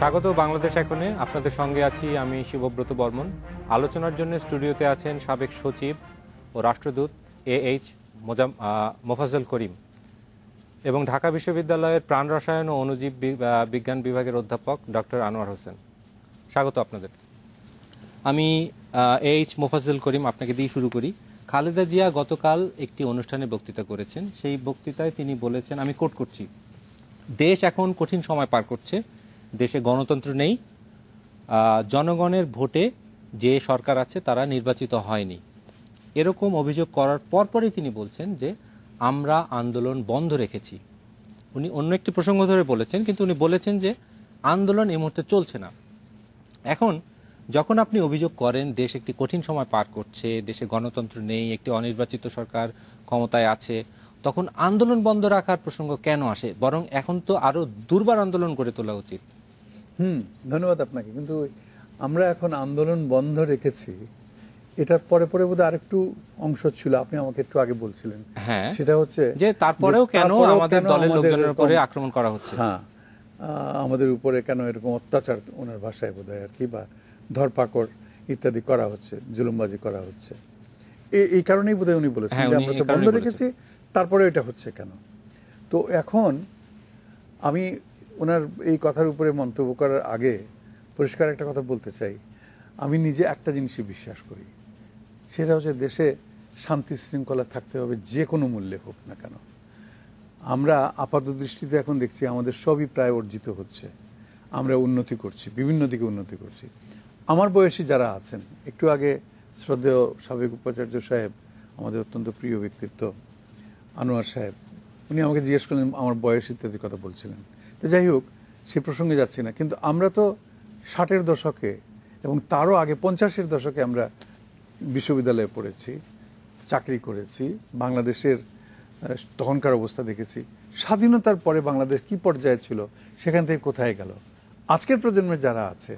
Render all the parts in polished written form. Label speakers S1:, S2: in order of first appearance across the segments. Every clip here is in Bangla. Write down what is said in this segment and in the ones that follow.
S1: স্বাগত বাংলাদেশ এখনে। আপনাদের সঙ্গে আছি আমি শিবব্রত বর্মন। আলোচনার জন্য স্টুডিওতে আছেন সাবেক সচিব ও রাষ্ট্রদূত AH মোফাজ্জল করিম এবং ঢাকা বিশ্ববিদ্যালয়ের প্রাণ রসায়ন ও অণুজীব বিজ্ঞান বিভাগের অধ্যাপক ডক্টর আনোয়ার হোসেন। স্বাগত আপনাদের। আমি AH মোফাজ্জল করিম আপনাকে দিয়ে শুরু করি। খালেদা জিয়া গতকাল একটি অনুষ্ঠানে বক্তৃতা করেছেন। সেই বক্তৃতায় তিনি বলেছেন, আমি কোট করছি, দেশ এখন কঠিন সময় পার করছে, দেশে গণতন্ত্র নেই, জনগণের ভোটে যে সরকার আছে তারা নির্বাচিত হয়নি। এরকম অভিযোগ করার পরপরই তিনি বলছেন যে আমরা আন্দোলন বন্ধ রেখেছি। উনি অন্য একটি প্রসঙ্গ ধরে বলেছেন, কিন্তু উনি বলেছেন যে আন্দোলন এই মুহূর্তে চলছে না। এখন যখন আপনি অভিযোগ করেন দেশ একটি কঠিন সময় পার করছে, দেশে গণতন্ত্র নেই, একটি অনির্বাচিত সরকার ক্ষমতায় আছে, তখন আন্দোলন বন্ধ রাখার প্রসঙ্গ কেন আসে? বরং এখন তো আরো দুর্বার আন্দোলন করে তোলা উচিত।
S2: ধন্যবাদ আপনাকে। কিন্তু আমরা এখন আন্দোলন বন্ধ রেখেছি, এটার পরে পরে বোধহয় আরেকটু অংশ ছিল, আপনি আমাকে একটু আগে বলছিলেন।
S1: হ্যাঁ,
S2: সেটা হচ্ছে
S1: যে তারপরেও কেন আমাদের দলের লোকজনের উপরে আক্রমণ করা হচ্ছে।
S2: হ্যাঁ, আমাদের উপরে কেন এরকম অত্যাচার, ওনার ভাষায় বোধহয় আর কি, বা ধরপাকড় ইত্যাদি করা হচ্ছে, জুলুমবাজি করা হচ্ছে। এই কারণেই বোধহয় উনি বলেছেন যে আমরা তো বন্ধ রেখেছি, তারপরে এটা হচ্ছে কেন। তো এখন আমি ওনার এই কথার উপরে মন্তব্য করার আগে পরিষ্কার একটা কথা বলতে চাই। আমি নিজে একটা জিনিসই বিশ্বাস করি, সেটা হচ্ছে দেশে শান্তি শৃঙ্খলা থাকতে হবে, যে কোনো মূল্যে হোক না কেন। আমরা আপাত দৃষ্টিতে এখন দেখছি আমাদের সবই প্রায় অর্জিত হচ্ছে, আমরা উন্নতি করছি, বিভিন্ন দিকে উন্নতি করছি। আমার বয়সী যারা আছেন, একটু আগে শ্রদ্ধেয় সাবেক উপাচার্য সাহেব, আমাদের অত্যন্ত প্রিয় ব্যক্তিত্ব আনোয়ার সাহেব, উনি আমাকে জিজ্ঞেস করলেন আমার বয়স ইত্যাদি কথা বলছিলেন। তো যাই হোক, সে প্রসঙ্গে যাচ্ছি না। কিন্তু আমরা তো 60-এর দশকে এবং তারও আগে 50-এর দশকে আমরা বিশ্ববিদ্যালয়ে পড়েছি, চাকরি করেছি, বাংলাদেশের তখনকার অবস্থা দেখেছি। স্বাধীনতার পরে বাংলাদেশ কি পর্যায়ে ছিল, সেখান থেকে কোথায় গেল। আজকের প্রজন্মের যারা আছে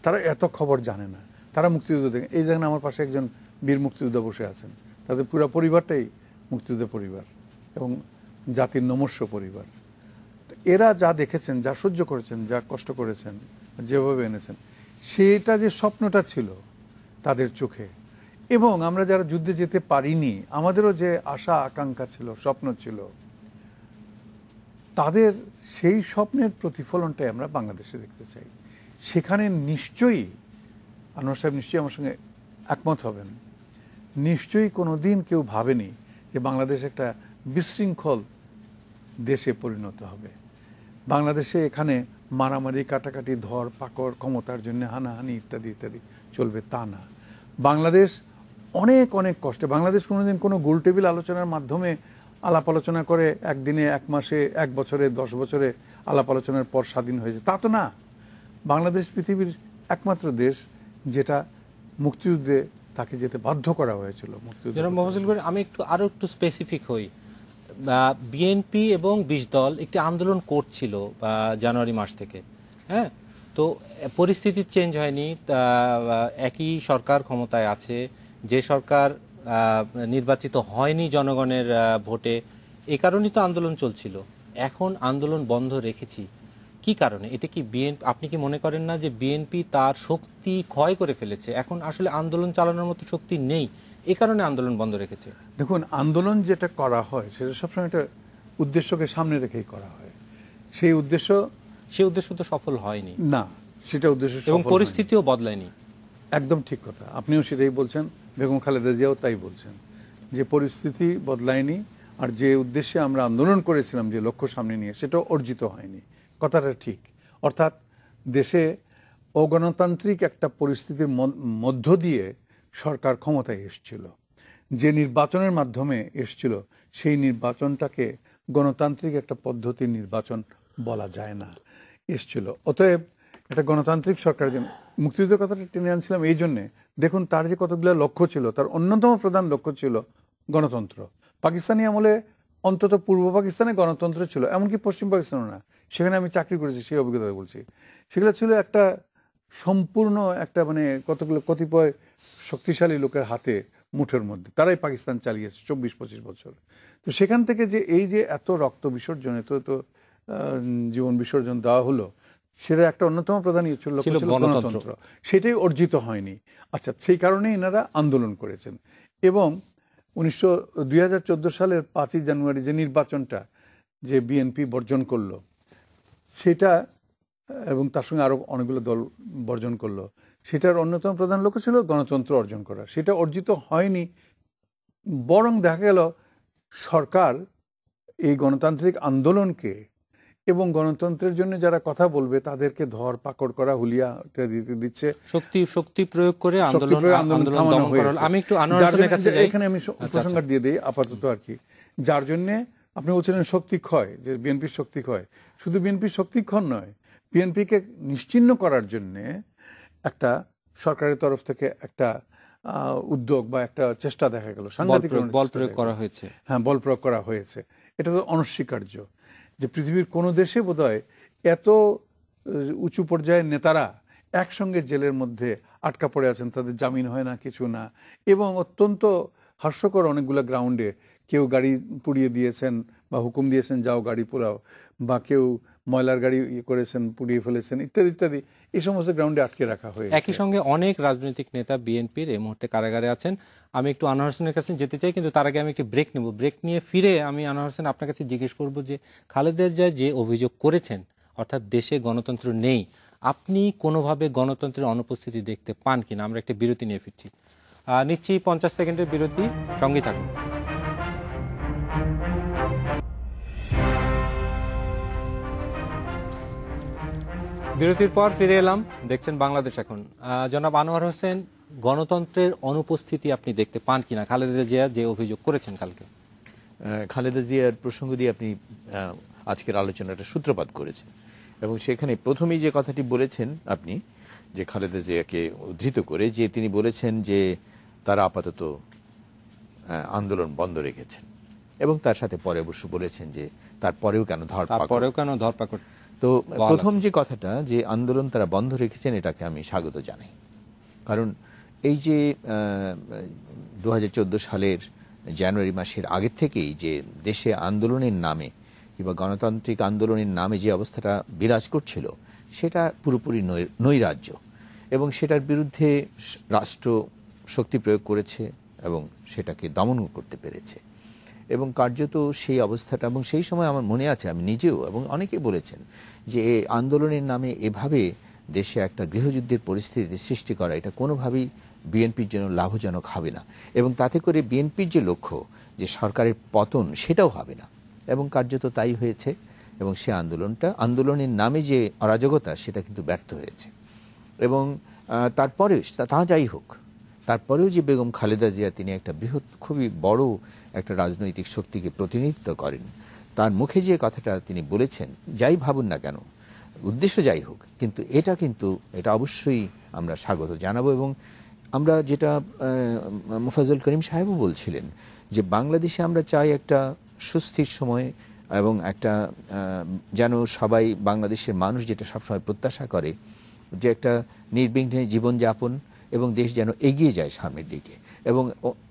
S2: তারা এত খবর জানে না। তারা মুক্তিযুদ্ধ দেখে, এই দেখেন আমার পাশে একজন বীর মুক্তিযোদ্ধা বসে আছেন, তাদের পুরো পরিবারটাই মুক্তিযুদ্ধ পরিবার এবং জাতির নমস্য পরিবার। এরা যা দেখেছেন, যা সহ্য করেছেন, যা কষ্ট করেছেন, যেভাবে এনেছেন, সেটা যে স্বপ্নটা ছিল তাদের চোখে, এবং আমরা যারা যুদ্ধে যেতে পারিনি, আমাদেরও যে আশা আকাঙ্ক্ষা ছিল, স্বপ্ন ছিল, তাদের সেই স্বপ্নের প্রতিফলনটাই আমরা বাংলাদেশে দেখতে চাই। সেখানে নিশ্চয়ই আনোয়ার সাহেব নিশ্চয়ই আমার সঙ্গে একমত হবেন, নিশ্চয়ই কোনো দিন কেউ ভাবেনি যে বাংলাদেশ একটা বিশৃঙ্খল দেশে পরিণত হবে। বাংলাদেশে এখানে মারামারি, কাটাকাটি, ধর পাকড়, ক্ষমতার জন্য হানাহানি ইত্যাদি ইত্যাদি চলবে, তা না। বাংলাদেশ অনেক অনেক কষ্টে, বাংলাদেশ কোনোদিন কোনো গোল টেবিল আলোচনার মাধ্যমে আলাপ আলোচনা করে একদিনে, এক মাসে, এক বছরে, 10 বছরে আলাপ আলোচনার পর স্বাধীন হয়েছে, তা তো না। বাংলাদেশ পৃথিবীর একমাত্র দেশ যেটা মুক্তিযুদ্ধে তাকে যেতে বাধ্য করা হয়েছিল।
S1: আমি আরো একটু স্পেসিফিক হই। বিএনপি এবং 20 দল একটি আন্দোলন করছিল জানুয়ারি মাস থেকে। হ্যাঁ, তো পরিস্থিতি চেঞ্জ হয়নি, একই সরকার ক্ষমতায় আছে, যে সরকার নির্বাচিত হয়নি জনগণের ভোটে, এই কারণেই তো আন্দোলন চলছিল। এখন আন্দোলন বন্ধ রেখেছি কি কারণে? এটা কি আপনি কি মনে করেন না যে বিএনপি তার শক্তি ক্ষয় করে ফেলেছে, এখন আসলে আন্দোলন চালানোর মতো শক্তি নেই, এই কারণে আন্দোলন বন্ধ রেখেছে?
S2: দেখুন, আন্দোলন যেটা করা হয় সেটা সবসময় একটা উদ্দেশ্যকে সামনে রেখেই করা হয়। সেই উদ্দেশ্য
S1: তো সফল হয়নি
S2: না, সেটা উদ্দেশ্য
S1: এবং পরিস্থিতিও বদলায়নি।
S2: একদম ঠিক কথা, আপনিও সেটাই বলছেন, বেগম খালেদা জিয়াও তাই বলছেন যে পরিস্থিতি বদলায়নি, আর যে উদ্দেশ্যে আমরা আন্দোলন করেছিলাম, যে লক্ষ্য সামনে নিয়ে, সেটাও অর্জিত হয়নি। কথাটা ঠিক। অর্থাৎ দেশে অগণতান্ত্রিক একটা পরিস্থিতির মধ্য দিয়ে সরকার ক্ষমতায় এসেছিল, যে নির্বাচনের মাধ্যমে এসেছিল, সেই নির্বাচনটাকে গণতান্ত্রিক একটা পদ্ধতির নির্বাচন বলা যায় না, এসেছিল। অতএব একটা গণতান্ত্রিক সরকার, যে মুক্তিযুদ্ধের কথাটা টেনে আনছিলাম এই জন্যে, দেখুন তার যে কতগুলো লক্ষ্য ছিল, তার অন্যতম প্রধান লক্ষ্য ছিল গণতন্ত্র। পাকিস্তানি আমলে অন্তত পূর্ব পাকিস্তানে গণতন্ত্র ছিল, এমনকি পশ্চিম পাকিস্তানও না, সেখানে আমি চাকরি করেছি, সেই অভিজ্ঞতা বলছি। সেগুলো ছিল একটা সম্পূর্ণ একটা মানে কতিপয় শক্তিশালী লোকের হাতে, মুঠের মধ্যে, তারাই পাকিস্তান চালিয়েছে 24-25 বছর। তো সেখান থেকে যে এই যে এত রক্ত বিসর্জন, এত জীবন বিসর্জন দেওয়া হলো, সেটা একটা অন্যতম প্রধান ছিল গণতন্ত্র, সেটাই অর্জিত হয়নি। আচ্ছা, সেই কারণে এনারা আন্দোলন করেছেন। এবং 2014 সালের 5ই জানুয়ারি যে নির্বাচনটা যে বিএনপি বর্জন করলো, সেটা এবং তার সঙ্গে আরো অনেকগুলো দল বর্জন করলো, সেটার অন্যতম প্রধান লক্ষ্য ছিল গণতন্ত্র অর্জন করা। সেটা অর্জিত হয়নি, বরং দেখা গেল সরকার এই গণতান্ত্রিক আন্দোলনকে এবং গণতন্ত্রের জন্য যারা কথা বলবে তাদেরকে ধর পাকড় করা, হুলিয়া দিচ্ছে,
S1: শক্তি প্রয়োগ করে আন্দোলন দমন করা। আমি একটু আনোয়ারের কাছে যাই,
S2: এখানে আমি উপসংহার দিয়ে দেই আপাতত আর কি। যার জন্য আপনি বলছিলেন শক্তি ক্ষয়, যে বিএনপির শক্তি ক্ষয়, শুধু বিএনপির শক্তি ক্ষয় নয়, বিএনপিকে নিশ্চিহ্ন করার জন্য একটা সরকারের তরফ থেকে একটা উদ্যোগ বা একটা চেষ্টা দেখা গেল, সাংঘাতিক
S1: বল প্রয়োগ করা হয়েছে।
S2: হ্যাঁ, বল প্রয়োগ করা হয়েছে। এটা তো অনস্বীকার্য যে পৃথিবীর কোনো দেশে বোধহয় এত উঁচু পর্যায়ের নেতারা একসঙ্গে জেলের মধ্যে আটকা পড়ে আছেন, তাদের জামিন হয় না, কিছু না। এবং অত্যন্ত হাস্যকর অনেকগুলো গ্রাউন্ডে কেউ গাড়ি পুড়িয়ে দিয়েছেন বা হুকুম দিয়েছেন যাও গাড়ি পোড়াও, বা কেউ ময়লার গাড়ি করেছেন, পুড়িয়ে ফেলেছেন, ইত্যাদি ইত্যাদি। এই সমস্ত গ্রাউন্ডে আটকে রাখা হয়েছে।
S1: একই সঙ্গে অনেক রাজনৈতিক নেতা বিএনপির এই মুহূর্তে কারাগারে আছেন। আমি একটু আনোয়ার হোসেনের কাছে যেতে চাই, কিন্তু তার আগে আমি একটু ব্রেক নেব। ব্রেক নিয়ে ফিরে আমি আনোয়ার হোসেন আপনার কাছে জিজ্ঞেস করব যে খালেদা জিয়া যে অভিযোগ করেছেন, অর্থাৎ দেশে গণতন্ত্র নেই, আপনি কোনোভাবে গণতন্ত্রের অনুপস্থিতি দেখতে পান কিনা? আমরা একটা বিরতি নিয়ে ফিরছি, নিচ্ছি 50 সেকেন্ডের বিরতি, সঙ্গেই থাকুন। বিরতির পর ফিরে এলাম, দেখছেন বাংলাদেশ এখন। জনাব আনোয়ার হোসেন, গণতন্ত্রের অনুপস্থিতি আপনি দেখতে পান কিনা খালেদা জিয়া যে অভিযোগ করেছেন কালকে?
S3: খালেদা জিয়ার প্রসঙ্গ দিয়ে আপনি আজকের আলোচনাটা সূত্রপাত করেছেন, এবং সেখানে প্রথমেই যে কথাটি বলেছেন আপনি, যে খালেদা জিয়াকে উদ্ধৃত করে যে তিনি বলেছেন যে তারা আপাতত আন্দোলন বন্ধ রেখেছেন, এবং তার সাথে পরে অবশ্য বলেছেন যে তারপরেও কেন ধরপাকড়। তো প্রথম যে কথাটা, যে আন্দোলন তারা বন্ধ রেখেছেন, এটাকে আমি স্বাগত জানাই। কারণ এই যে 2014 সালের জানুয়ারি মাসের আগের থেকেই যে দেশে আন্দোলনের নামে কিংবা গণতান্ত্রিক আন্দোলনের নামে যে অবস্থাটা বিরাজ করছিল, সেটা পুরোপুরি নৈরাজ্য, এবং সেটার বিরুদ্ধে রাষ্ট্র শক্তি প্রয়োগ করেছে এবং সেটাকে দমন করতে পেরেছে। এবং কার্যত সেই অবস্থাটা, এবং সেই সময় আমার মনে আছে আমি নিজেও এবং অনেকেই বলেছেন যে এই আন্দোলনের নামে এভাবে দেশে একটা গৃহযুদ্ধের পরিস্থিতি সৃষ্টি করা, এটা কোনোভাবেই বিএনপির জন্য লাভজনক হবে না, এবং তাতে করে বিএনপির যে লক্ষ্য যে সরকারের পতন, সেটাও হবে না। এবং কার্যত তাই হয়েছে, এবং সে আন্দোলনের নামে যে অরাজকতা, সেটা কিন্তু ব্যর্থ হয়েছে। এবং তারপরেও তা যাই হোক, তারপরেও যে বেগম খালেদা জিয়া তিনি একটা খুবই বড় একটা রাজনৈতিক শক্তিকে প্রতিনিধিত্ব করেন, তার মুখে যে কথাটা তিনি বলেছেন, যাই ভাবুন না কেন, উদ্দেশ্য যাই হোক, কিন্তু এটা অবশ্যই আমরা স্বাগত জানাবো। এবং আমরা যেটা মোফাজ্জল করিম সাহেবও বলছিলেন, যে বাংলাদেশে আমরা চাই একটা সুস্থির সময়, এবং একটা যেন সবাই, বাংলাদেশের মানুষ যেটা সবসময় প্রত্যাশা করে, যে একটা নির্বিঘ্নে জীবনযাপন এবং দেশ যেন এগিয়ে যায় সামনের দিকে। এবং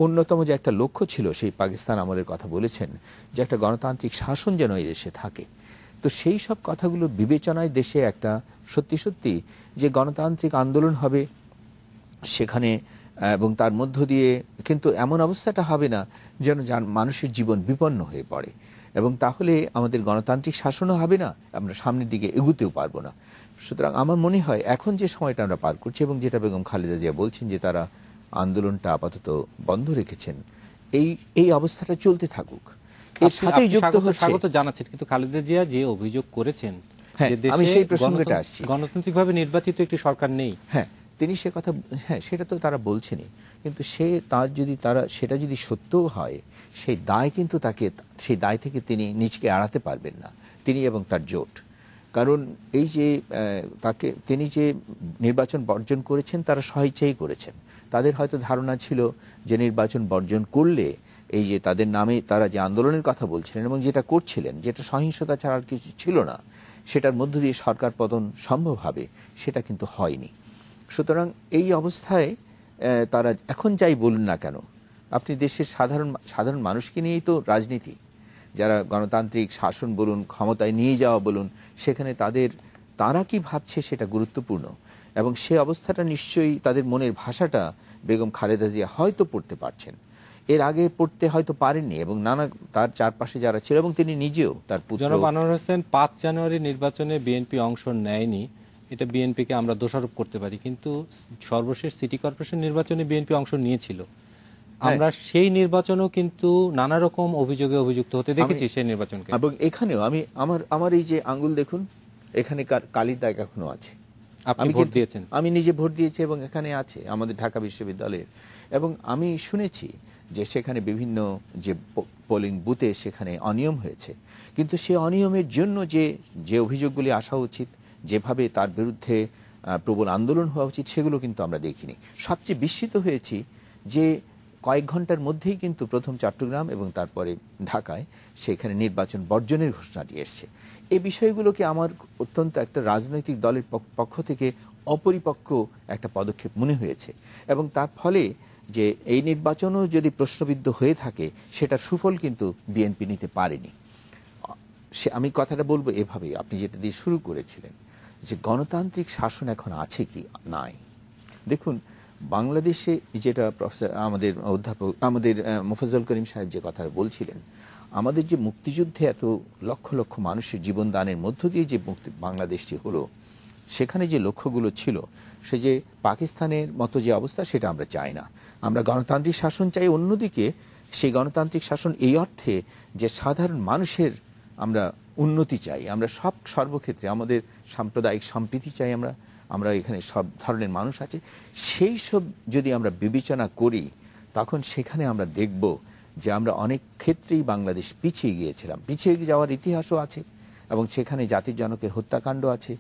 S3: অন্যতম যে একটা লক্ষ্য ছিল, সেই পাকিস্তান আমলের কথা বলেছেন, যে একটা গণতান্ত্রিক শাসন যেন এই দেশে থাকে। তো সেই সব কথাগুলো বিবেচনায় দেশে একটা সত্যি যে গণতান্ত্রিক আন্দোলন হবে সেখানে, এবং তার মধ্য দিয়ে কিন্তু এমন অবস্থাটা হবে না যেন মানুষের জীবন বিপন্ন হয়ে পড়ে, এবং তাহলে আমাদের গণতান্ত্রিক শাসনও হবে না, আমরা সামনের দিকে এগুতেও পারবো না। সুতরাং আমার মনে হয় এখন যে সময়টা আমরা পার করছি, এবং যেটা বেগম খালেদা জিয়া বলছেন যে তারা আন্দোলনটা আপাতত বন্ধ রেখেছেন, এই অবস্থাটা চলতে থাকুক। এর সাথেই যুক্ত হচ্ছে,
S1: স্বাগত জানাচ্ছেন, কিন্তু খালেদা জিয়া যে অভিযোগ করেছেন যে দেশে
S3: আমি সেই প্রসঙ্গটা আসছি,
S1: গণতান্ত্রিকভাবে নির্বাচিত একটি সরকার নেই।
S3: হ্যাঁ, তিনি সে কথা, হ্যাঁ সেটা তো তারা বলছেনই, কিন্তু সেটা যদি সত্যও হয়, সেই দায় কিন্তু সেই দায় থেকে তিনি নিজকে এড়াতে পারবেন না, তিনি এবং তার জোট। কারণ এই যে তিনি যে নির্বাচন বর্জন করেছেন, তারা স্বেচ্ছাই করেছেন। তাদের হয়তো ধারণা ছিল যে নির্বাচন বর্জন করলে এই যে তাদের নামে তারা যে আন্দোলনের কথা বলছিলেন এবং যেটা করছিলেন, যেটা সহিংসতা ছাড়া আর কিছু ছিল না, সেটার মধ্য দিয়ে সরকার পতন সম্ভব হবে, সেটা কিন্তু হয়নি। সুতরাং এই অবস্থায় তারা এখন যাই বলুন না কেন, আপনি দেশের সাধারণ মানুষকে নিয়েই তো রাজনীতি, যারা গণতান্ত্রিক শাসন বলুন, ক্ষমতায় নিয়ে যাওয়া বলুন, সেখানে তাদের তারা কি ভাবছে সেটা গুরুত্বপূর্ণ, এবং সে অবস্থাটা নিশ্চয়ই তাদের মনের ভাষাটা বেগম খালেদা জিয়া হয়তো পড়তে পারছেন, এর আগে পড়তে হয়তো পারেননি, এবং নানা তার চারপাশে যারা ছিল এবং তিনি নিজেও তার পুত্র।
S1: জনাব আনোয়ার হোসেন, ৫ জানুয়ারি নির্বাচনে বিএনপি অংশ নেয়নি, এটা বিএনপিকে আমরা দোষারোপ করতে পারি, কিন্তু সর্বশেষ সিটি কর্পোরেশন নির্বাচনে বিএনপি অংশ নিয়েছিল। আমরা সেই নির্বাচনেও কিন্তু নানা রকম অভিযোগে অভিযুক্ত হতে দেখেছি সেই নির্বাচনকে।
S3: এবং এখানেও আমি আমার এই যে আঙ্গুল দেখুন, এখানে কালির দাগ এখনো আছে।
S1: আপনি ভোট দিয়েছেন?
S3: আমি নিজে ভোট দিয়েছি এবং এখানে আছে আমাদের ঢাকা বিশ্ববিদ্যালয়ের। এবং আমি শুনেছি যে সেখানে বিভিন্ন যে পোলিং বুথে সেখানে অনিয়ম হয়েছে, কিন্তু সে অনিয়মের জন্য যে অভিযোগগুলি আসা উচিত, যেভাবে তার বিরুদ্ধে প্রবল আন্দোলন হওয়া উচিত, সেগুলো কিন্তু আমরা দেখিনি। সবচেয়ে বিস্মিত হয়েছি যে কয়েক ঘন্টার মধ্যেই কিন্তু প্রথম চট্টগ্রাম এবং তারপরে ঢাকায় সেখানে নির্বাচন বর্জনের ঘোষণাটি এসছে। এই বিষয়গুলোকে আমার অত্যন্ত একটা রাজনৈতিক দলের পক্ষ থেকে অপরিপক্ক একটা পদক্ষেপ মনে হয়েছে, এবং তার ফলে যে এই নির্বাচনও যদি প্রশ্নবিদ্ধ হয়ে থাকে সেটার সুফল কিন্তু বিএনপি নিতে পারেনি। আমি কথাটা বলবো এভাবেই, আপনি যেটা দিয়ে শুরু করেছিলেন যে গণতান্ত্রিক শাসন এখন আছে কি নাই। দেখুন, বাংলাদেশে যেটা আমাদের অধ্যাপক আমাদের মোফাজ্জল করিম সাহেব যে কথা বলছিলেন, আমাদের যে মুক্তিযুদ্ধে এত লক্ষ লক্ষ মানুষের জীবন দানের মধ্য দিয়ে যে বাংলাদেশটি হলো, সেখানে যে লক্ষ্যগুলো ছিল, সে যে পাকিস্তানের মতো যে অবস্থা সেটা আমরা চাই না। আমরা গণতান্ত্রিক শাসন চাই। অন্যদিকে সেই গণতান্ত্রিক শাসন এই অর্থে যে সাধারণ মানুষের আমরা উন্নতি চাই, আমরা সর্বক্ষেত্রে আমাদের সাম্প্রদায়িক সম্প্রীতি চাই, আমরা এখানে সব ধরনের মানুষ আছে, সেই সব যদি আমরা বিবেচনা করি, তখন সেখানে আমরা দেখব যে আমরা অনেক ক্ষেত্রেই বাংলাদেশ পিছিয়ে গিয়েছিলাম। পিছিয়ে যাওয়ার ইতিহাসও আছে, এবং সেখানে জাতির জনকের হত্যাকাণ্ড আছে,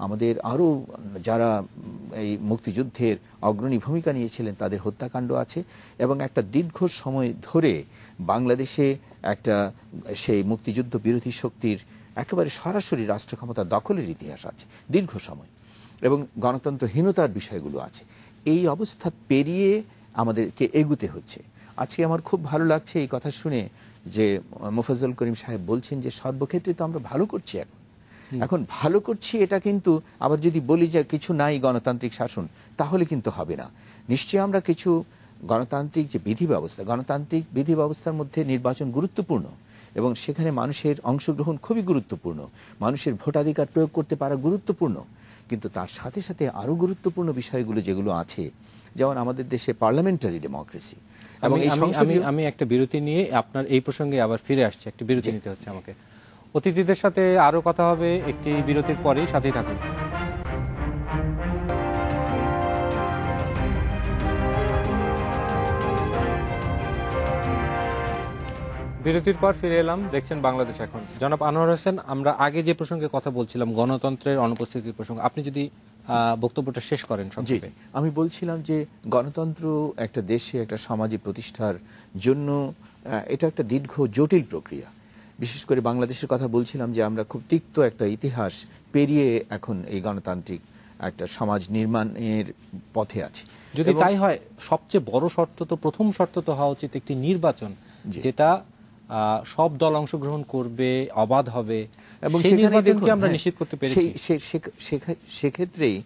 S3: আমাদের আরও যারা এই মুক্তিযুদ্ধের অগ্রণী ভূমিকা নিয়েছিলেন তাদের হত্যাকাণ্ড আছে, এবং একটা দীর্ঘ সময় ধরে বাংলাদেশে একটা সেই মুক্তিযুদ্ধ বিরোধী শক্তির একেবারে সরাসরি রাষ্ট্র ক্ষমতা দখলের ইতিহাস আছে দীর্ঘ সময়, এবং গণতন্ত্রহীনতার বিষয়গুলো আছে। এই অবস্থা পেরিয়ে আমাদেরকে এগুতে হচ্ছে। আজকে আমার খুব ভালো লাগছে এই কথা শুনে যে মোফাজ্জল করিম সাহেব বলছেন যে সর্বক্ষেত্রে তো আমরা ভালো করছি, এখন ভালো করছি, এটা কিন্তু আবার যদি বলি যে কিছু নাই গণতান্ত্রিক শাসন, তাহলে কিন্তু হবে না। নিশ্চয়ই আমরা কিছু গণতান্ত্রিক যে বিধি ব্যবস্থা, গণতান্ত্রিক বিধি ব্যবস্থার মধ্যে নির্বাচন গুরুত্বপূর্ণ, এবং সেখানে মানুষের অংশগ্রহণ খুবই গুরুত্বপূর্ণ, মানুষের ভোটাধিকার প্রয়োগ করতে পারা গুরুত্বপূর্ণ, কিন্তু তার সাথে সাথে আরও গুরুত্বপূর্ণ বিষয়গুলো যেগুলো আছে, যেমন আমাদের দেশে পার্লামেন্টারি ডেমোক্রেসি। এবং
S1: আমি একটা বিরতি নিয়ে আপনার এই প্রসঙ্গে আবার ফিরে আসছি, একটা বিরতি নিতে হচ্ছে আমাকে। অতিথিদের সাথে আরো কথা হবে একটি বিরতির পরেই, সাথেই থাকুন। বিরতির পর ফিরে এলাম, দেখছেন বাংলাদেশ এখন। জনাব আনোয়ার হোসেন, আমরা আগে যে প্রসঙ্গে কথা বলছিলাম গণতন্ত্রের অনুপস্থিতির প্রসঙ্গ, আপনি যদি বক্তব্যটা শেষ করেন সংক্ষেপে।
S3: আমি বলছিলাম যে গণতন্ত্র একটা দেশে একটা সমাজে প্রতিষ্ঠার জন্য এটা একটা দীর্ঘ জটিল প্রক্রিয়া। বিশেষ করে বাংলাদেশের কথা বলছিলাম যে আমরা খুব তিক্ত একটা ইতিহাস পেরিয়ে এখন এই গণতান্ত্রিক একটা সমাজ নির্মাণের পথে আছি।
S1: যদি তাই হয়, সবচেয়ে বড় শর্ত তো, প্রথম শর্ত তো হওয়া উচিত একটি নির্বাচন যেটা সব দল অংশগ্রহণ করবে, অবাধ হবে, এবং সেই নির্বাচনকে আমরা নিশ্চিত করতে পেরেছি।
S3: সেক্ষেত্রেই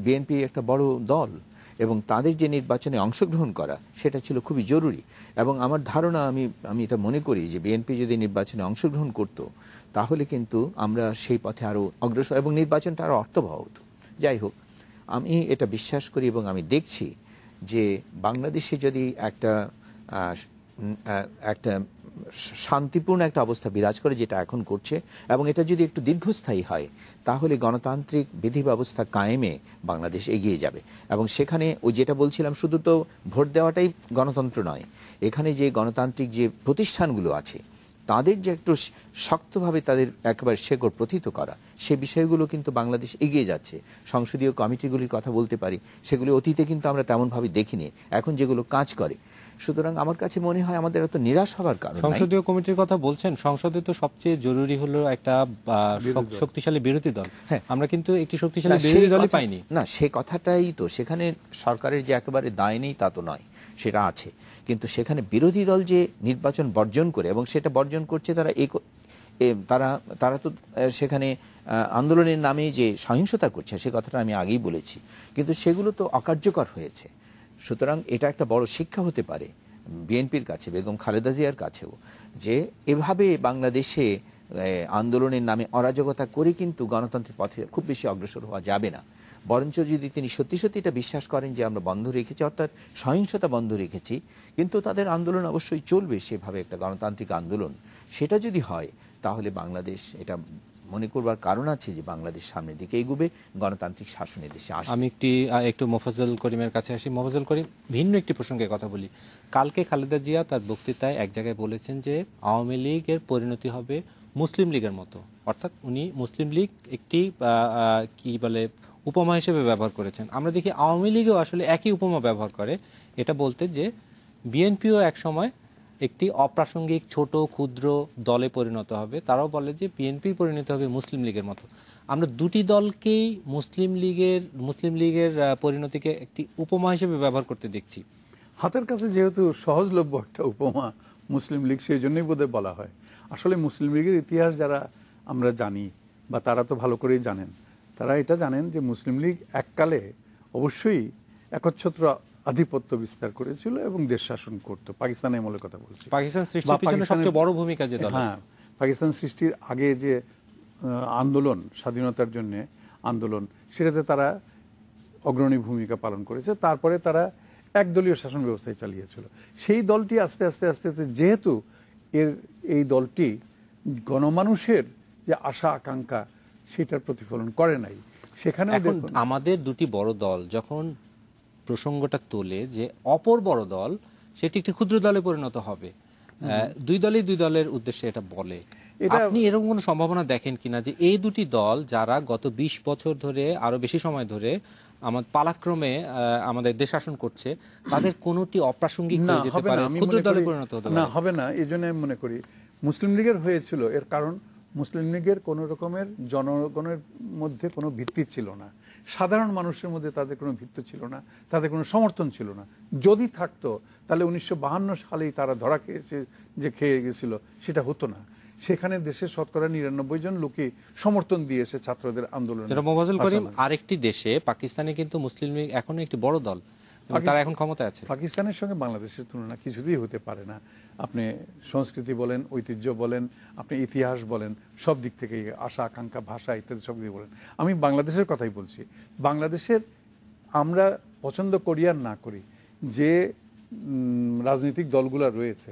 S3: বিএনপি একটা বড় দল, এবং তাদের যে নির্বাচনে অংশগ্রহণ করা সেটা ছিল খুবই জরুরি। এবং আমার ধারণা, আমি এটা মনে করি যে বিএনপি যদি নির্বাচনে অংশগ্রহণ করত, তাহলে কিন্তু আমরা সেই পথে আরও অগ্রসর এবং নির্বাচনটা আরও অর্থবহ হতো। যাই হোক, আমি এটা বিশ্বাস করি এবং আমি দেখছি যে বাংলাদেশে যদি একটা শান্তিপূর্ণ একটা অবস্থা বিরাজ করে, যেটা এখন করছে, এবং এটা যদি একটু দীর্ঘস্থায়ী হয়, তাহলে গণতান্ত্রিক বিধি ব্যবস্থা কায়েমে বাংলাদেশ এগিয়ে যাবে। এবং সেখানে ওই যেটা বলছিলাম, শুধু তো ভোট দেওয়াটাই গণতন্ত্র নয়, এখানে যে গণতান্ত্রিক যে প্রতিষ্ঠানগুলো আছে তাদের যে একটু শক্তভাবে তাদের একেবারে শেকড় প্রথিত করা, সে বিষয়গুলো কিন্তু বাংলাদেশ এগিয়ে যাচ্ছে। সংসদীয় কমিটিগুলির কথা বলতে পারি, সেগুলি অতীতে কিন্তু আমরা তেমনভাবে দেখিনি, এখন যেগুলো কাজ করে। সুতরাং আমার কাছে মনে হয় আমাদের এত নিরাশ হওয়ার কারণ।
S1: সংসদীয় কমিটির কথা বলছেন, সংসদে তো সবচেয়ে জরুরি হলো একটা শক্তিশালী বিরোধী দল। হ্যাঁ, আমরা কিন্তু একটি শক্তিশালী বিরোধী দলই পাইনি।
S3: না, সে কথাটাই তো, সেখানে সরকারের যে একেবারে দায় নেই তা তো নয়, সেটা আছে, কিন্তু সেখানে বিরোধী দল যে নির্বাচন বর্জন করে, এবং সেটা বর্জন করছে তারা তারা তারা তো সেখানে আন্দোলনের নামে যে সহিংসতা করছে সে কথাটা আমি আগেই বলেছি, কিন্তু সেগুলো তো অকার্যকর হয়েছে। সুতরাং এটা একটা বড় শিক্ষা হতে পারে বিএনপির কাছে, বেগম খালেদা জিয়ার কাছেও, যে এভাবে বাংলাদেশে আন্দোলনের নামে অরাজকতা করে কিন্তু গণতন্ত্রের পথে খুব বেশি অগ্রসর হওয়া যাবে না। বরঞ্চ যদি তিনি সত্যি সত্যি এটা বিশ্বাস করেন যে আমরা বন্ধ রেখেছি, অর্থাৎ সহিংসতা বন্ধ রেখেছি, কিন্তু তাদের আন্দোলন অবশ্যই চলবে সেভাবে একটা গণতান্ত্রিক আন্দোলন, সেটা যদি হয় তাহলে বাংলাদেশ, এটা মনে করবার কারণ আছে যে বাংলাদেশ সামনের দিকে এগোবে, গণতান্ত্রিক শাসনের দেশে আসবে।
S1: আমি একটু মোফাজ্জল করিমের কাছে আসি। মোফাজ্জল করিম, ভিন্ন একটি প্রসঙ্গে কথা বলি। কালকে খালেদা জিয়া তার বক্তৃতায় এক জায়গায় বলেছেন যে আওয়ামী লীগের পরিণতি হবে মুসলিম লীগের মতো, অর্থাৎ উনি মুসলিম লীগ একটি কি বলে উপমা হিসেবে ব্যবহার করেছেন। আমরা দেখি আওয়ামী লীগও আসলে একই উপমা ব্যবহার করে, এটা বলতে যে বিএনপিও এক সময় একটি অপ্রাসঙ্গিক ছোট ক্ষুদ্র দলে পরিণত হবে। তারাও বলে যে বিএনপি পরিণত হবে মুসলিম লীগের মতো। আমরা দুটি দলকেই মুসলিম লীগের পরিণতিকে একটি উপমা হিসেবে ব্যবহার করতে দেখছি।
S2: হাতের কাছে যেহেতু সহজলভ্য একটা উপমা মুসলিম লীগ, সেই জন্যই বোধহয় বলা হয়। আসলে মুসলিম লীগের ইতিহাস যারা আমরা জানি, বা তারা তো ভালো করেই জানেন, তারা এটা জানেন যে মুসলিম লীগ এককালে অবশ্যই একচ্ছত্র আধিপত্য বিস্তার করেছিল এবং দেশ শাসন করত। পাকিস্তানের আমলের কথা বলছি।
S1: পাকিস্তান সৃষ্টির পিছনে সবচেয়ে বড় ভূমিকা যে দল,
S2: হ্যাঁ, পাকিস্তান সৃষ্টির আগে যে আন্দোলন, স্বাধীনতার জন্য আন্দোলন, সেটাতে তারা অগ্রণী ভূমিকা পালন করেছে। তারপরে তারা একদলীয় শাসন ব্যবস্থায় চালিয়েছিল। সেই দলটি আস্তে আস্তে আস্তে আস্তে যেহেতু এই দলটি গণমানুষের যে আশা আকাঙ্ক্ষা সেটার প্রতিফলন করে নাই, সেখানে
S1: আমাদের দুটি বড় দল যখন প্রসঙ্গটা তোলে যে অপর বড় দল সেটি একটি ক্ষুদ্র দলে পরিণত হবে, দুই দলের উদ্দেশ্যে এটা বলে, আপনি এরকম কোনো সম্ভাবনা দেখেন কিনা যে এই দুটি দল যারা গত 20 বছর ধরে, আরো বেশি সময় ধরে আমাদের পালাক্রমে আমাদের দেশ শাসন করছে, তাদের কোনোটি অপ্রাসঙ্গিক হয়ে যেতে পারে, ক্ষুদ্র দলে পরিণত হতে পারে?
S2: না, হবে না। এই জন্য আমি মনে করি মুসলিম লীগের হয়েছিল, এর কারণ মুসলিম লীগের কোনো রকমের জনগণের মধ্যে কোনো ভিত্তি ছিল না, সাধারণ মানুষের মধ্যে তাদের কোনো ভিত্তি ছিল না, তাদের কোনো সমর্থন ছিল না। যদি থাকতো তাহলে 1952 সালেই তারা ধরা খেয়েছে, যে খেয়ে গেছিল, সেটা হতো না। সেখানে দেশের শতকরা 99 জন লোকই সমর্থন দিয়েছে ছাত্রদের আন্দোলন।
S1: মোফাজ্জল করিম, আরেকটি দেশে পাকিস্তানে কিন্তু মুসলিম লীগ এখনো একটি বড় দল, তারা এখন ক্ষমতায় আছে।
S2: পাকিস্তানের সঙ্গে বাংলাদেশের তুলনা কিছুতেই হতে পারে না। আপনি সংস্কৃতি বলেন, ঐতিহ্য বলেন, আপনি ইতিহাস বলেন, সব দিক থেকে আশা আকাঙ্ক্ষা, ভাষা ইত্যাদি সব দিকে বলেন। আমি বাংলাদেশের কথাই বলছি। বাংলাদেশের আমরা পছন্দ করি আর না করি, যে রাজনৈতিক দলগুলো রয়েছে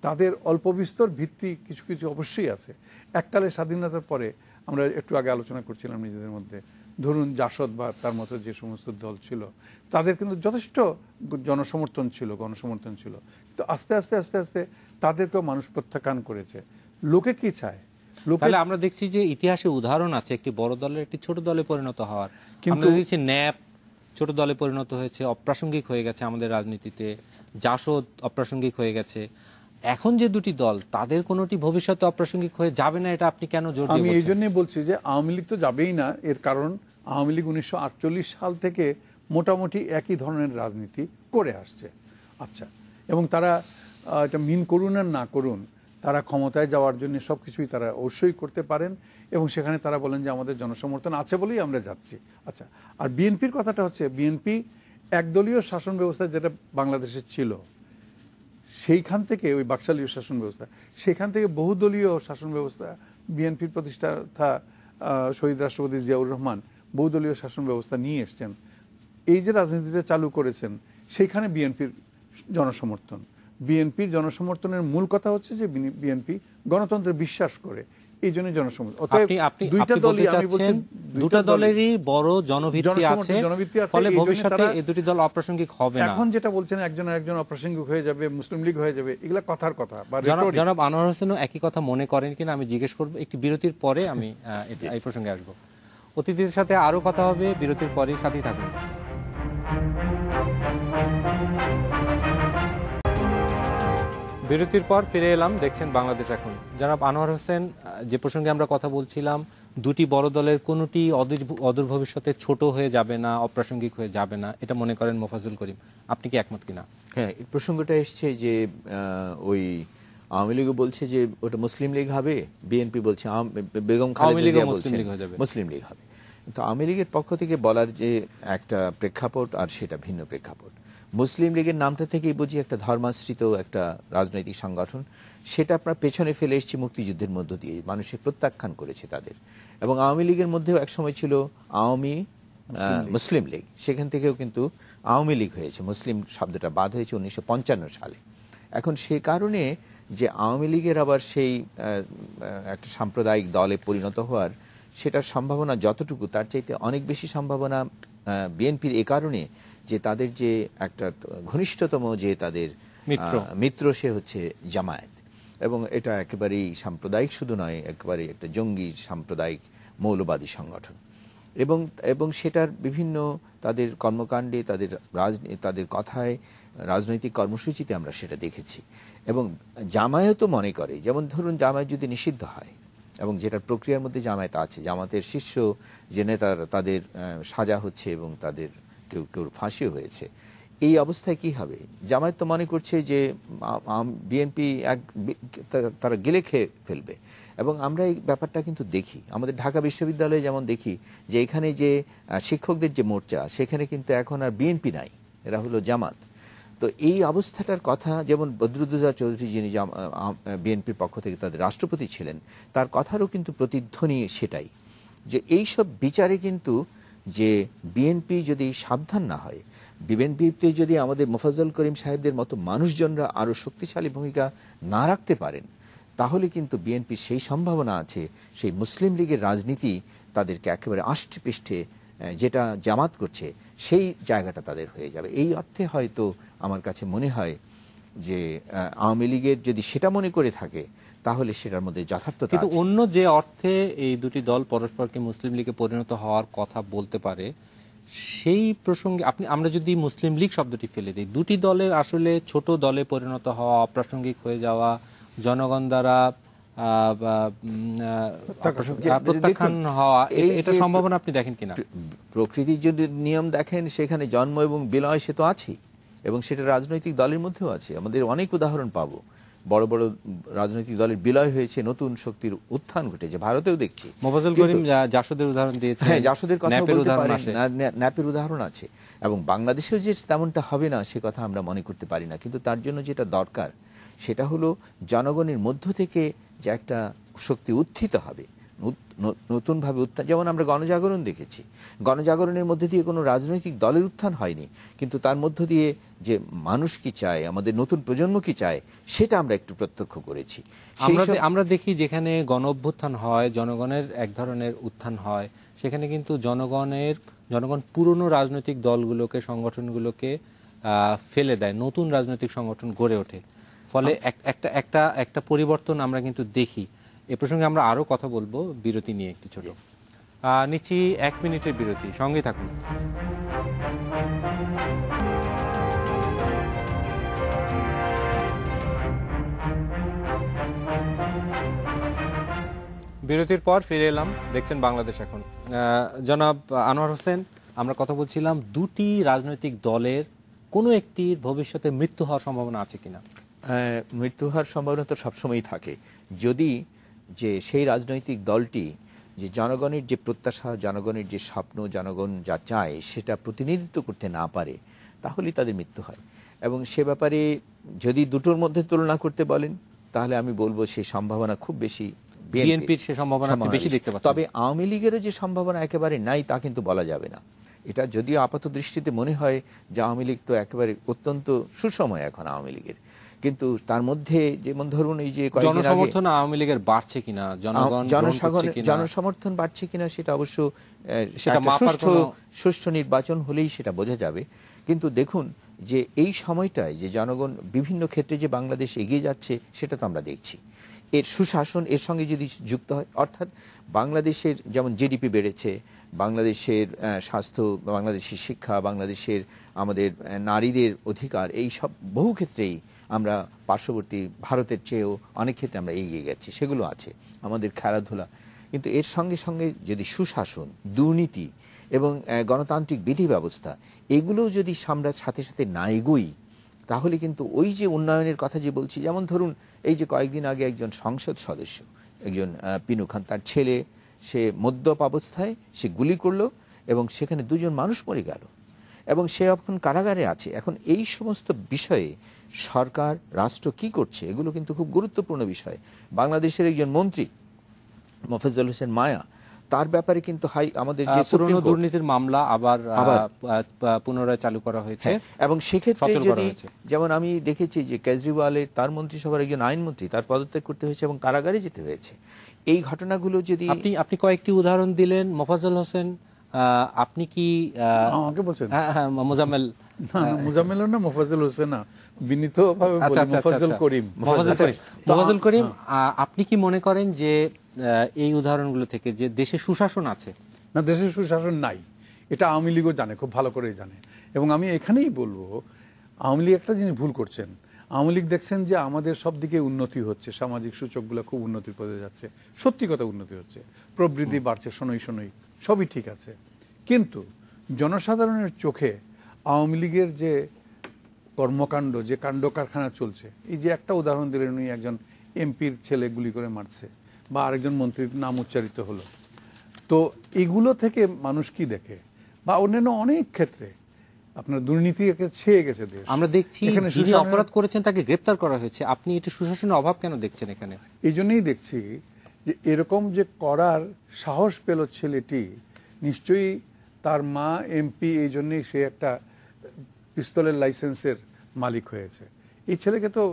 S2: তাদের অল্প বিস্তর ভিত্তি কিছু কিছু অবশ্যই আছে। এককালে স্বাধীনতার পরে আমরা একটু আগে আলোচনা করছিলাম নিজেদের মধ্যে, ধরুন জাসদ বা তার মতো যে সমস্ত দল ছিল, তাদের কিন্তু যথেষ্ট জনসমর্থন ছিল, গণসমর্থন ছিল। কিন্তু আস্তে আস্তে আস্তে আস্তে তাদেরকেও মানুষ প্রত্যাখ্যান করেছে। লোকে কি চায়?
S1: তাহলে আমরা দেখছি যে ইতিহাসে উদাহরণ আছে একটি বড় দলের একটি ছোট দলে পরিণত হওয়ার। আমরা দেখছি ন্যাপ ছোট দলে পরিণত হয়েছে, অপ্রাসঙ্গিক হয়ে গেছে আমাদের রাজনীতিতে, জাসদ অপ্রাসঙ্গিক হয়ে গেছে। এখন যে দুটি দল, তাদের কোনোটি ভবিষ্যতে অপ্রাসঙ্গিক হয়ে যাবে না, এটা আপনি কেন জোর দিয়ে বলছেন?
S2: আমি এই জন্যই বলছি যে আওয়ামী লীগ তো যাবেই না। এর কারণ আওয়ামী লীগ 1948 সাল থেকে মোটামুটি একই ধরনের রাজনীতি করে আসছে। আচ্ছা, এবং তারা এটা মিন করুন আর না করুন, তারা ক্ষমতায় যাওয়ার জন্য সব কিছুই তারা অবশ্যই করতে পারেন, এবং সেখানে তারা বলেন যে আমাদের জনসমর্থন আছে বলেই আমরা যাচ্ছি। আচ্ছা, আর বিএনপির কথাটা হচ্ছে, বিএনপি একদলীয় শাসন ব্যবস্থা যেটা বাংলাদেশে ছিল, সেইখান থেকে ওই বাকশালীয় শাসন ব্যবস্থা, সেখান থেকে বহুদলীয় শাসন ব্যবস্থা, বিএনপির প্রতিষ্ঠাতা শহীদ রাষ্ট্রপতি জিয়াউর রহমান বহুদলীয় শাসন ব্যবস্থা নিয়ে এসছেন। এই যে রাজনীতিটা চালু করেছেন, সেইখানে বিএনপির জনসমর্থন, বিএনপির জনসমর্থনের মূল কথা হচ্ছে যে বিএনপি গণতন্ত্রে বিশ্বাস করে, এই জন্য জনসমর্থন।
S1: দুইটা দলই, আমি বলছি দুটো দলেরই বড় জনভিত্তি আছে, ফলে ভবিষ্যতে এই দুটি দল অপ্রাসঙ্গিক হবে না।
S2: এখন যেটা বলছেন একজন অপ্রাসঙ্গিক হয়ে যাবে, মুসলিম লীগ হয়ে যাবে, এগুলা কথার কথা।
S1: জনাব আনোয়ার হোসেনও একই কথা মনে করেন কিনা আমি জিজ্ঞেস করব, একটি বিরতির পরে আমি এই প্রসঙ্গে আসবো। অতিথিদের সাথে আরো কথা হবে বিরতির পরে, সাথেই থাকবেন। বিরতির পর ফিরে এলাম, দেখছেন বাংলাদেশ এখন। জনাব আনোয়ার হোসেন, যে প্রসঙ্গে আমরা কথা বলছিলাম, দুটি বড় দলের কোনোটি অদূর ভবিষ্যতে ছোট হয়ে যাবে না, অপ্রাসঙ্গিক হয়ে যাবে না, এটা মনে করেন মোফাজ্জল করিম, আপনি কি একমত কিনা?
S3: হ্যাঁ, এই প্রসঙ্গটা এসছে যে ওই আওয়ামী লীগও বলছে যে ওটা মুসলিম লীগ হবে, বিএনপি বলছে বেগম খালেদা জিয়া বলছে মুসলিম লীগ হবে। কিন্তু আওয়ামী লীগের পক্ষ থেকে বলার যে একটা প্রেক্ষাপট আর সেটা ভিন্ন প্রেক্ষাপট। মুসলিম লীগের নামটা থেকেই বুঝি একটা ধর্মাশ্রিত একটা রাজনৈতিক সংগঠন, সেটা আপনার পেছনে ফেলে এসেছে মুক্তিযুদ্ধের মধ্য দিয়ে, মানুষের প্রত্যাখ্যান করেছে তাদের। এবং আওয়ামী লীগের মধ্যেও একসময় ছিল আওয়ামী মুসলিম লীগ, সেখান থেকেও কিন্তু আওয়ামী লীগ হয়েছে, মুসলিম শব্দটা বাদ হয়েছে 1955 সালে। এখন সে কারণে যে আওয়ামী লীগের আবার সেই একটা সাম্প্রদায়িক দলে পরিণত হওয়ার সেটার সম্ভাবনা যতটুকু, তার চাইতে অনেক বেশি সম্ভাবনা বিএনপির এ কারণে যে তাদের যে একটা ঘনিষ্ঠতম যে তাদের মিত্র সে হচ্ছে জামায়াত। এবং এটা একেবারেই সাম্প্রদায়িক শুধু নয়, একেবারে একটা জঙ্গি সাম্প্রদায়িক মৌলবাদী সংগঠন। এবং সেটার বিভিন্ন তাদের কর্মকাণ্ডে, তাদের কথায়, রাজনৈতিক কর্মসূচিতে আমরা সেটা দেখেছি। এবং জামায়াতও মনে করে, যেমন ধরুন জামায়াত যদি নিষিদ্ধ হয়, এবং যেটার প্রক্রিয়ার মধ্যে জামায়াত আছে, জামাতের শীর্ষ যে নেতারা তাদের সাজা হচ্ছে এবং তাদের কেউ কেউ ফাঁসিও হয়েছে, এই অবস্থায় কি হবে? জামায়াত তো মনে করছে যে বিএনপি তারা গেলে খেয়ে ফেলবে। এবং আমরা এই ব্যাপারটা কিন্তু দেখি আমাদের ঢাকা বিশ্ববিদ্যালয়ে, যেমন দেখি যে এখানে যে শিক্ষকদের যে মোর্চা, সেখানে কিন্তু এখন আর বিএনপি নাই, এরা হলো জামাত। তো এই অবস্থাটার কথা যেমন বদরুদ্দোজা চৌধুরী, যিনি বিএনপির পক্ষ থেকে তাদের রাষ্ট্রপতি ছিলেন, তার কথারও কিন্তু প্রতিধ্বনি সেটাই, যে এই সব বিচারে কিন্তু যে বিএনপি যদি সাবধান না হয়, বিএনপিতে যদি আমাদের মোফাজ্জল করিম সাহেবদের মতো মানুষজনরা আরও শক্তিশালী ভূমিকা না রাখতে পারেন, তাহলে কিন্তু বিএনপির সেই সম্ভাবনা আছে সেই মুসলিম লীগের রাজনীতি তাদেরকে একেবারে আষ্টে পৃষ্ঠে যেটা জামাত করছে সেই জায়গাটা তাদের হয়ে যাবে। এই অর্থে হয়তো আমার কাছে মনে হয় যে আওয়ামী লীগের যদি সেটা মনে করে থাকে তাহলে সেটার মধ্যে যথার্থতা আছে।
S1: কিন্তু অন্য যে অর্থে এই দুটি দল পরস্পরকে মুসলিম লীগে পরিণত হওয়ার কথা বলতে পারে, সেই প্রসঙ্গে আমরা যদি মুসলিম লীগ শব্দটি ফেলে দিই, দুটি দলের আসলে ছোট দলে পরিণত হওয়া, অপ্রাসঙ্গিক হয়ে যাওয়া, জনগণ দ্বারা প্রত্যাখ্যান হওয়া, এটা সম্ভাবনা আপনি দেখেন কিনা?
S3: প্রকৃতির যদি নিয়ম দেখেন, সেখানে জন্ম এবং বিলয় সে তো আছেই, এবং সেটা রাজনৈতিক দলের মধ্যেও আছে। আমাদের অনেক উদাহরণ পাবো, বড় বড় রাজনৈতিক দলের বিলয় হয়েছে, নতুন শক্তির উত্থান ঘটেছে, ভারতেও দেখছি।
S1: মোফাজ্জল করিম জাসদের উদাহরণ দিয়েছেন।
S3: হ্যাঁ, জাসদের কথা বলতে পারেন, ন্যাপের উদাহরণ আছে। এবং বাংলাদেশেও যে তেমনটা হবে না সে কথা আমরা মনে করতে পারি না। কিন্তু তার জন্য যেটা দরকার সেটা হলো জনগণের মধ্য থেকে যে একটা শক্তি উত্থিত হবে, নতুনভাবে উত্থান। যেমন আমরা গণজাগরণ দেখেছি, গণজাগরণের মধ্যে দিয়ে কোনো রাজনৈতিক দলের উত্থান হয়নি, কিন্তু তার মধ্য দিয়ে যে মানুষ কি চায়, আমাদের নতুন প্রজন্ম কি চায়, সেটা আমরা একটু প্রত্যক্ষ করেছি।
S1: আমরা দেখি যেখানে গণ অভ্যুত্থান হয়, জনগণের এক ধরনের উত্থান হয়, সেখানে কিন্তু জনগণ পুরনো রাজনৈতিক দলগুলোকে, সংগঠনগুলোকে ফেলে দেয়, নতুন রাজনৈতিক সংগঠন গড়ে ওঠে। ফলে একটা পরিবর্তন আমরা কিন্তু দেখি। এ প্রসঙ্গে আমরা আরো কথা বলবো, বিরতি নিয়ে একটি ছোট নিচ্ছি, 1 মিনিটের বিরতি, সঙ্গে থাকুন। বিরতির পর ফিরে এলাম, দেখছেন বাংলাদেশ এখন। জনাব আনোয়ার হোসেন, আমরা কথা বলছিলাম দুটি রাজনৈতিক দলের কোনো একটির ভবিষ্যতে মৃত্যু হওয়ার সম্ভাবনা আছে কিনা।
S3: মৃত্যু হওয়ার সম্ভাবনা তো সবসময়ই থাকে, যদি যে সেই রাজনৈতিক দলটি যে জনগণের যে প্রত্যাশা, জনগণের যে স্বপ্ন, জনগণ যা চায় সেটা প্রতিনিধিত্ব করতে না পারে, তাহলেই তাদের মৃত্যু হয়। এবং সে ব্যাপারে যদি দুটোর মধ্যে তুলনা করতে বলেন, তাহলে আমি বলবো সেই সম্ভাবনা খুব বেশি
S1: বিএনপির, সে সম্ভাবনা বেশি দেখতে পাচ্ছি।
S3: তবে আওয়ামী লীগেরও যে সম্ভাবনা একেবারে নাই তা কিন্তু বলা যাবে না। এটা যদিও আপাত দৃষ্টিতে মনে হয় যে আওয়ামী লীগ তো একেবারে অত্যন্ত সুসময় এখন আওয়ামী লীগের, কিন্তু তার মধ্যে যেমন ধরুন এই যে
S1: জনসমর্থন আওয়ামী লীগের বাড়ছে কিনা,
S3: জনসমর্থন বাড়ছে কিনা, সেটা অবশ্য সুষ্ঠু নির্বাচন হলেই সেটা বোঝা যাবে। কিন্তু দেখুন যে এই সময়টায় যে জনগণ বিভিন্ন ক্ষেত্রে যে বাংলাদেশ এগিয়ে যাচ্ছে, সেটা তো আমরা দেখছি। এর সুশাসন এর সঙ্গে যদি যুক্ত হয়, অর্থাৎ বাংলাদেশের যেমন জিডিপি বেড়েছে, বাংলাদেশের স্বাস্থ্য, বাংলাদেশের শিক্ষা, বাংলাদেশের আমাদের নারীদের অধিকার, এই সব বহু ক্ষেত্রেই আমরা পার্শ্ববর্তী ভারতের চেয়েও অনেক ক্ষেত্রে আমরা এগিয়ে গেছি, সেগুলো আছে, আমাদের খেলাধুলা। কিন্তু এর সঙ্গে সঙ্গে যদি সুশাসন, দুর্নীতি এবং গণতান্ত্রিক বিধি ব্যবস্থা, এগুলোও যদি আমরা সাথে সাথে না এগোই, তাহলে কিন্তু ওই যে উন্নয়নের কথা যে বলছি, যেমন ধরুন এই যে কয়েকদিন আগে একজন সংসদ সদস্য, একজন পিনু খান, তার ছেলে সে মদ্যপ অবস্থায় সে গুলি করলো এবং সেখানে 2 জন মানুষ মরে গেল এবং সে এখন কারাগারে আছে। এখন এই সমস্ত বিষয়ে সরকার, রাষ্ট্র কি করছে, এগুলো কিন্তু খুব গুরুত্বপূর্ণ বিষয়। বাংলাদেশের একজন মন্ত্রী মোফাজ্জল হোসেন মায়া, তার ব্যাপারে কিন্তু আমাদের যে
S1: পুরনো দুর্নীতির মামলা আবার পুনরায় চালু করা হয়েছে
S3: এবং সেক্ষেত্রে যদি যেমন আমি দেখেছি যে কেজরিওয়ালের তার মন্ত্রিসভার একজন আইনমন্ত্রী, তার পদত্যাগ করতে হয়েছে এবং কারাগারে যেতে হয়েছে। এই ঘটনাগুলো যদি
S1: আপনি কয়েকটি উদাহরণ দিলেন মোফাজ্জল হোসেন, আপনি কি
S2: আমাকে বলছেন?
S1: হ্যাঁ, মোজাম্মেল,
S2: মুজাম্মেল না মোফাজ্জল হোসেন না, বিনীতভাবে বলি মোফাজ্জল করিম।
S1: মোফাজ্জল করিম, আপনি কি মনে করেন যে এই উদাহরণগুলো থেকে যে দেশে সুশাসন আছে?
S2: না, দেশে সুশাসন নাই, এটা আওয়ামী লীগও জানে, খুব ভালো করেই জানে। এবং আমি এখানেই বলবো, আওয়ামী লীগ একটা জিনিস ভুল করছেন। আওয়ামী লীগ দেখছেন যে আমাদের সব দিকে উন্নতি হচ্ছে, সামাজিক সূচকগুলো খুব উন্নতির পথে যাচ্ছে, সত্যি কথা উন্নতি হচ্ছে, প্রবৃদ্ধি বাড়ছে, শোনই সবই ঠিক আছে। কিন্তু জনসাধারণের চোখে আওয়ামী লীগের যে কর্মকাণ্ড, যে কাণ্ড কারখানা চলছে, এই যে একটা উদাহরণ দিলেন, উনি একজন এমপির ছেলে গুলি করে মারছে বা আরেকজন মন্ত্রীর নাম উচ্চারিত হলো, তো এগুলো থেকে মানুষ কি দেখে? বা অন্যান্য অনেক ক্ষেত্রে আপনার দুর্নীতি ছেয়ে গেছে দেশ।
S1: আমরা দেখছি যিনি অপরাধ করেছেন তাকে গ্রেফতার করা হয়েছে। আপনি এটা সুশাসনের অভাব কেন দেখছেন এখানে?
S2: এই জন্যই দেখছি যে এরকম যে করার সাহস পেল ছেলেটি, নিশ্চয়ই তার মা এমপি, এই জন্যই সে একটা পিস্তলের লাইসেন্সের মালিক হয়েছে। এই ছেলেকে তো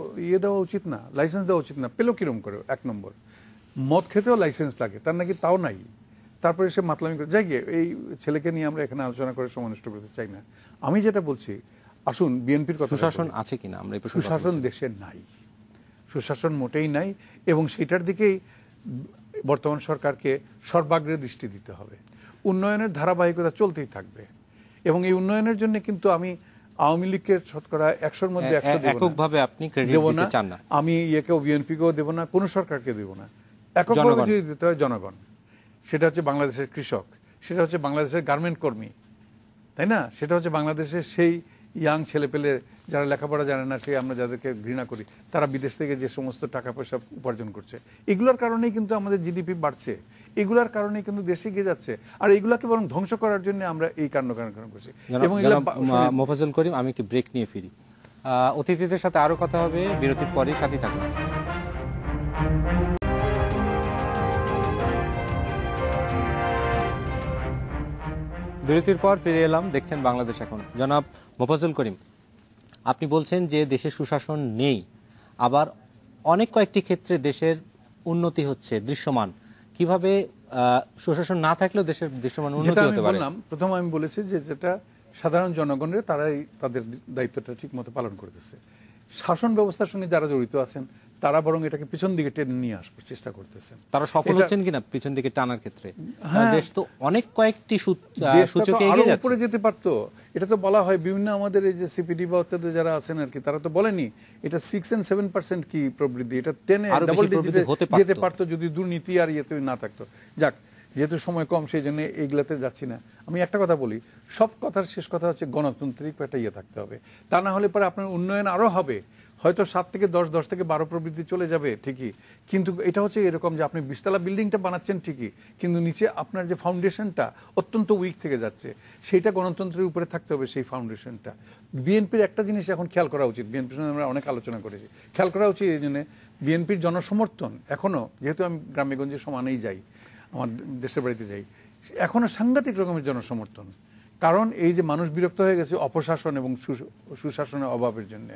S2: দেওয়া উচিত না, লাইসেন্স দেওয়া উচিত না। পেলো কিরম করে? 1 নম্বর, মদ খেতেও লাইসেন্স লাগে, তার নাকি তাও নাই। তারপরে সে মাতলামি করে যাই গিয়ে। এই ছেলেকে নিয়ে আমরা এখানে আলোচনা করে সময় নষ্ট করতে চাই না। আমি যেটা বলছি, আসুন বিএনপির কথা।
S1: সুশাসন আছে কিনা? আমরা
S2: সুশাসন দেশে নাই, সুশাসন মোটেই নাই, এবং সেটার দিকেই বর্তমান সরকারকে সর্বাগ্রে দৃষ্টি দিতে হবে। উন্নয়নের ধারাবাহিকতা চলতেই থাকবে, এবং এই উন্নয়নের জন্য কিন্তু আমি আওয়ামী লীগকে শতকরা 100-র মধ্যে 100
S1: এককভাবে আপনি ক্রেডিট দিতে চান না।
S2: আমি ইয়েকেও, বিএনপিকেও দেব না, কোনো সরকারকে দেব না। এককভাবে যদি দিতে হয় জনগণ, সেটা হচ্ছে বাংলাদেশের কৃষক, সেটা হচ্ছে বাংলাদেশের গার্মেন্ট কর্মী, তাই না? সেটা হচ্ছে বাংলাদেশের সেই ইয়াং ছেলেপেলে যারা লেখাপড়া জানে না, সেই আমরা যাদেরকে ঘৃণা করি, তারা বিদেশ থেকে যে সমস্ত টাকা পয়সা উপার্জন করছে, এগুলোর কারণেই কিন্তু আমাদের জিডিপি বাড়ছে, এগুলোর কারণেই কিন্তু দেশে এগিয়ে যাচ্ছে। আর এগুলাকে বরং ধ্বংস করার জন্য আমরা এই কাণ্ড করছি।
S1: এবং মোফাজ্জল করিম, আমি একটি ব্রেক নিয়ে ফিরি, অতিথিদের সাথে আরো কথা হবে বিরতির পরে, সাথে থাকুন। বিরতির পর ফিরে এলাম, দেখছেন বাংলাদেশ এখন। জনাব মোফাজ্জল করিম, আপনি বলছেন যে দেশে সুশাসন নেই, আবার অনেক কয়েকটি ক্ষেত্রে দেশের উন্নতি হচ্ছে দৃশ্যমান। কিভাবে সুশাসন না থাকলেও দেশের দৃশ্যমান উন্নতি হতে পারে?
S2: প্রথম আমি বলেছি যে যেটা সাধারণ জনগণের, তারাই তাদের দায়িত্বটা ঠিক মতো পালন করতেছে। শাসন ব্যবস্থার সঙ্গে যারা জড়িত আছেন তারা বরং এটাকে পিছন দিকে টেনে নিয়ে আসবার চেষ্টা করতেছেন।
S1: তারা সফল হচ্ছেন কিনা পিছন দিকে টানার ক্ষেত্রে? দেশ তো অনেক কয়েকটি সূচকে এগিয়ে যাচ্ছে,
S2: উপরে যেতে পারতো। এটা তো বলা হয় বিভিন্ন আমাদের এই যে সিপিডি বা অত্যাদি যারা আছেন আর কি, তারা তো বলেনি এটা 6 and 7% কি প্রবৃদ্ধি, এটা 10 ডাবল ডিজিটে যেতে পারতো যদি দুর্নীতি আর ইয়েতে না থাকতো। যাক, যেহেতু সময় কম সেই জন্য এইগুলাতে যাচ্ছি না। আমি একটা কথা বলি, সব কথার শেষ কথা হচ্ছে গণতান্ত্রিক একটা ইয়ে থাকতে হবে, তা না হলে পরে আপনার উন্নয়ন আরো হবে, হয়তো 7 থেকে 10, 10 থেকে 12 প্রবৃদ্ধি চলে যাবে ঠিকই, কিন্তু এটা হচ্ছে এরকম যে আপনি 20 তলা বিল্ডিংটা বানাচ্ছেন ঠিকই, কিন্তু নিচে আপনার যে ফাউন্ডেশনটা অত্যন্ত উইক থেকে যাচ্ছে, সেইটা গণতন্ত্রের উপরে থাকতে হবে সেই ফাউন্ডেশনটা। বিএনপির একটা জিনিস এখন খেয়াল করা উচিত, বিএনপির সঙ্গে আমরা অনেক আলোচনা করেছি, খেয়াল করা উচিত এই জন্য বিএনপির জনসমর্থন এখনও, যেহেতু আমি গ্রামেগঞ্জে সমানেই যাই, আমার দেশের বাড়িতে যাই, এখনও সাংঘাতিক রকমের জনসমর্থন। কারণ এই যে মানুষ বিরক্ত হয়ে গেছে অপশাসন এবং সুশাসনের অভাবের জন্য,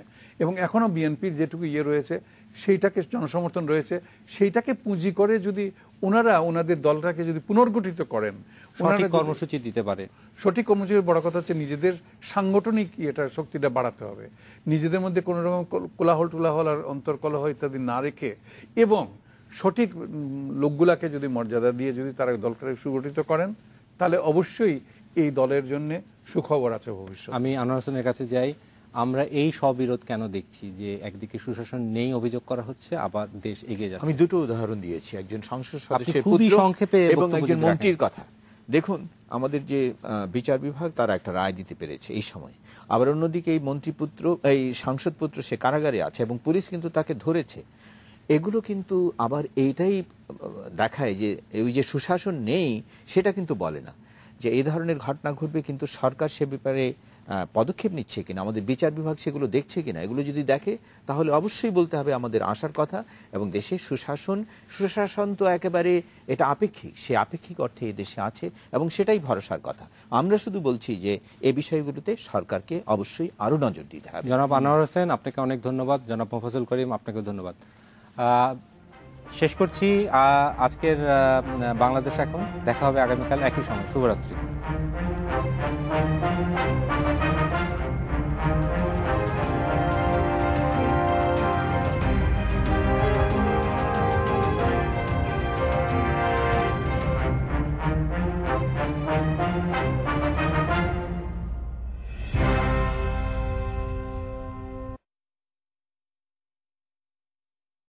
S2: এবং এখনও বিএনপির যেটুকু ইয়ে রয়েছে সেইটাকে জনসমর্থন রয়েছে, সেইটাকে পুঁজি করে যদি ওনারা ওনাদের দলটাকে যদি পুনর্গঠিত করেন,
S1: সঠিক কর্মসূচি দিতে পারে।
S2: সঠিক কর্মসূচির বড় কথা হচ্ছে নিজেদের সাংগঠনিক এটা শক্তিটা বাড়াতে হবে, নিজেদের মধ্যে কোনো রকম কোলাহল টুলাহল আর অন্তর্কলহ ইত্যাদি না রেখে, এবং সঠিক লোকগুলাকে যদি মর্যাদা দিয়ে যদি তারা দলটাকে সুগঠিত করেন, তাহলে অবশ্যই এই দলের জন্য সুখবর আছে ভবিষ্যৎ।
S1: আমি আনোয়ার হোসেনের কাছে যাই, আমরা এই স্ববিরোধ কেন দেখছি যে একদিকে সুশাসন নেই অভিযোগ করা হচ্ছে, আবার দেশ এগিয়ে যাচ্ছে?
S3: আমি দুটো উদাহরণ দিয়েছি, একজন সংসদ সদস্যের পুত্র এবং একজন মন্ত্রীর কথা। দেখুন, আমাদের যে বিচার বিভাগ তারা একটা রায় দিতে পেরেছে এই সময়, আবার অন্যদিকে এই মন্ত্রীপুত্র, এই সাংসদ পুত্র সে কারাগারে আছে এবং পুলিশ কিন্তু তাকে ধরেছে। এগুলো কিন্তু আবার এইটাই দেখায় যে ওই যে সুশাসন নেই সেটা কিন্তু বলে না, যে এই ধরনের ঘটনা ঘটবে কিন্তু সরকার সে ব্যাপারে পদক্ষেপ নিচ্ছে কিনা, আমাদের বিচার বিভাগ সেগুলো দেখছে কিনা। এগুলো যদি দেখে তাহলে অবশ্যই বলতে হবে আমাদের আশার কথা। এবং দেশের সুশাসন তো একেবারে এটা আপেক্ষিক, সে আপেক্ষিক অর্থে এই দেশে আছে এবং সেটাই ভরসার কথা। আমরা শুধু বলছি যে এই বিষয়গুলোতে সরকারকে অবশ্যই আরো নজর দিতে হবে।
S1: জনাব আনোয়ার হোসেন, আপনাকে অনেক ধন্যবাদ। জনাব মোফাজ্জল করিম, আপনাকে ধন্যবাদ। শেষ করছি আজকের বাংলাদেশ এখন। দেখা হবে আগামীকাল একই সময়। শুভরাত্রি।